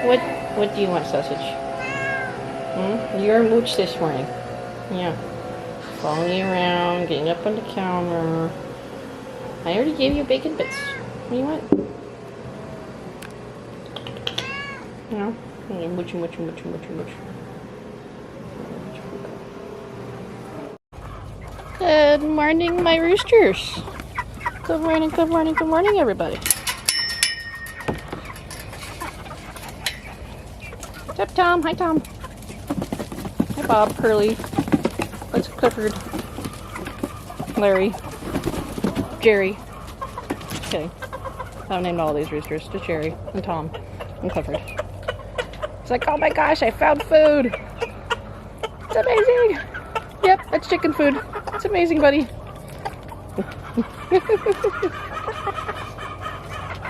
What do you want, sausage? You're a mooch this morning. Yeah. Following you around, getting up on the counter. I already gave you bacon bits. What do you want? You know? Mooch. Good morning, my roosters. Good morning, everybody. What's up, Tom? Hi, Tom. Hi, Bob, Curly. What's Clifford? Larry. Jerry. Okay. I've named all these roosters. Just Jerry and Tom and Clifford. It's like, oh my gosh, I found food. It's amazing. Yep, that's chicken food. It's amazing, buddy.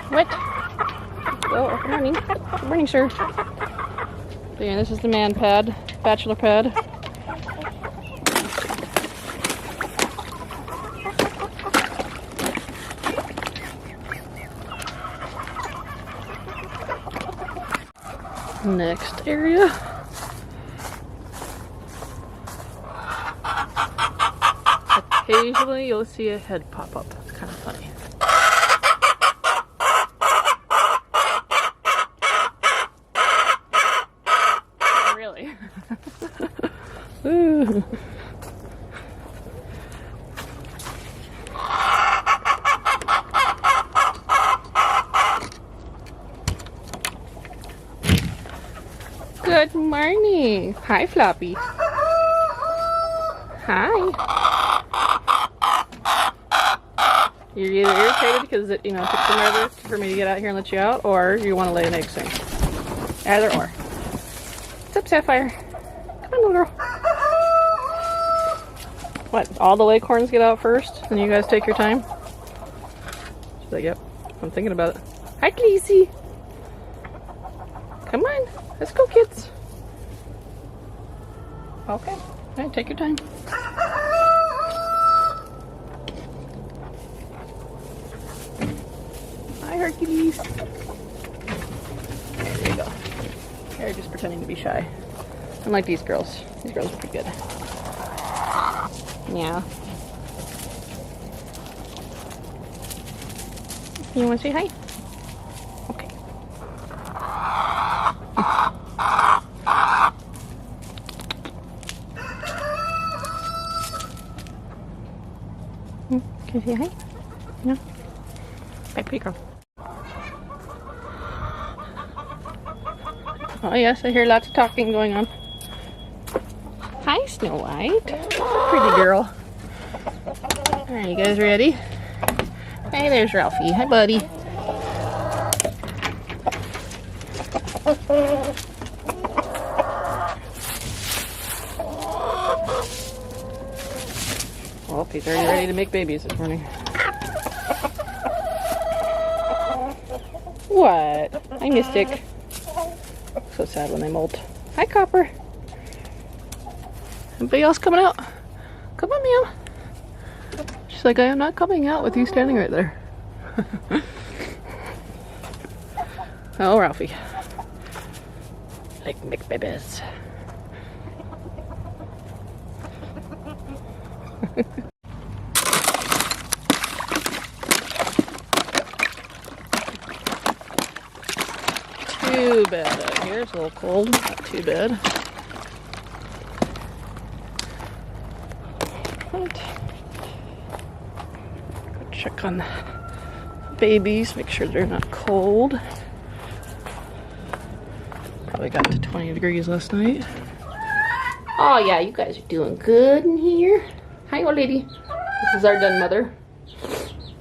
What? Oh, good morning. Good morning, sir. So yeah, this is the man pad, bachelor pad. Next area. Occasionally you'll see a head pop up. It's kind of funny. Really? Ooh. Good morning. Hi, Floppy. Hi. You're either irritated because it, took forever for me to get out here and let you out, or you want to lay an egg soon. Either or. What's up, Sapphire? Come on, little girl. What? All the leghorns get out first, and you guys take your time? She's like, yep. I'm thinking about it. Hi, Khaleesi. Come on. Let's go, kids. Okay. All right, take your time. Hi, Hercules. There you go. They're just pretending to be shy. Unlike these girls. These girls are pretty good. Yeah. You want to say hi? Okay. Can you say hi? No? Hi, pretty girl. Oh yes, I hear lots of talking going on. Hi, Snow White. Pretty girl. Alright, you guys ready? Hey, there's Ralphie. Hi, buddy. Well, he's already ready to make babies this morning. What? Hi, Mystic. So sad when they molt. Hi, Copper. Anybody else coming out? Come on, ma'am. She's like, I am not coming out with you standing right there. Oh, Ralphie. Like make babies. Too bad out here. It's a little cold. Not too bad. Right. Go check on the babies. Make sure they're not cold. Probably got to 20 degrees last night. Oh yeah, you guys are doing good in here. Hi, old lady. This is our den mother.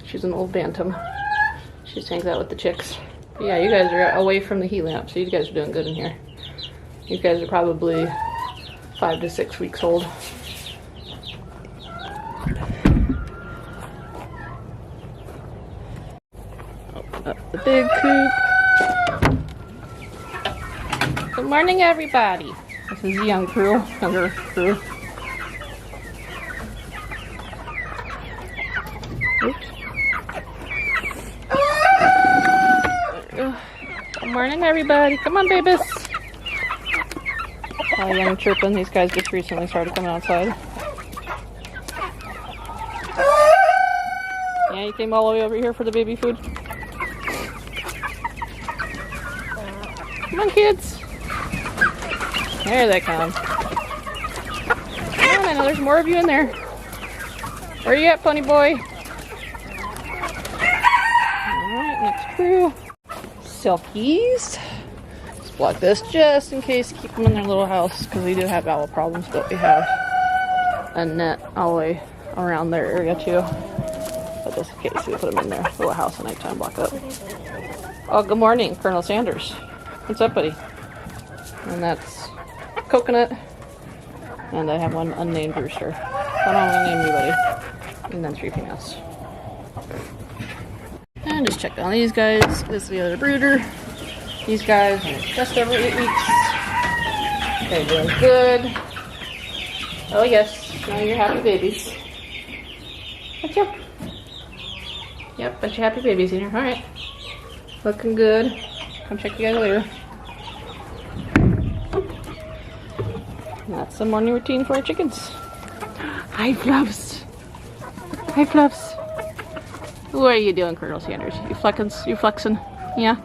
She's an old bantam. She just hangs out with the chicks. Yeah, you guys are away from the heat lamp, so you guys are doing good in here. You guys are probably 5 to 6 weeks old. Open up the big coop. Good morning, everybody. This is the younger crew. Oops. Good morning, everybody. Come on, babies. Oh, young chirping. These guys just recently started coming outside. Yeah, you came all the way over here for the baby food. Come on, kids. There they come. Come on, I know there's more of you in there. Where are you at, pony boy? Alright, next crew. Silkies. Let's block this just in case to keep them in their little house because we do have owl problems, but we have a net all the way around their area too. But just in case we put them in their little house at nighttime, block up. Oh, good morning, Colonel Sanders. What's up, buddy? And that's Coconut. And I have one unnamed rooster. So I don't want to name anybody. And then 3 females. And just check on these guys. This is the other brooder. These guys are just over 8 weeks. They're doing good. Oh yes, now you're happy babies. What's up? Yep, bunch of happy babies in here. Alright. Looking good. Come check you guys later. And that's the morning routine for our chickens. Hi, Fluffs. Hi, Fluffs. What are you doing, Colonel Sanders? You flexing? Yeah?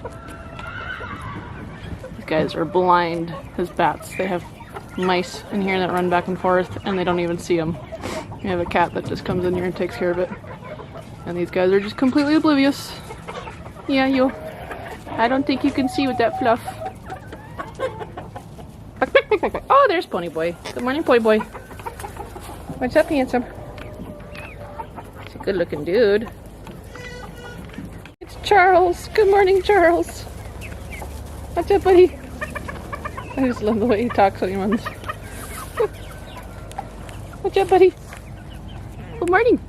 These guys are blind as bats. They have mice in here that run back and forth, and they don't even see them. We have a cat that just comes in here and takes care of it. And these guys are just completely oblivious. Yeah, you. I don't think you can see with that fluff. Oh, there's Pony Boy. Good morning, Pony Boy. What's up, handsome? He's a good-looking dude. It's Charles. Good morning, Charles. What's up, buddy? I just love the way he talks when he runs. What's up, buddy? Good morning.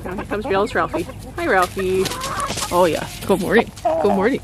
Now here comes jealous Ralphie. Hi, Ralphie. Oh yeah. Good morning. Good morning.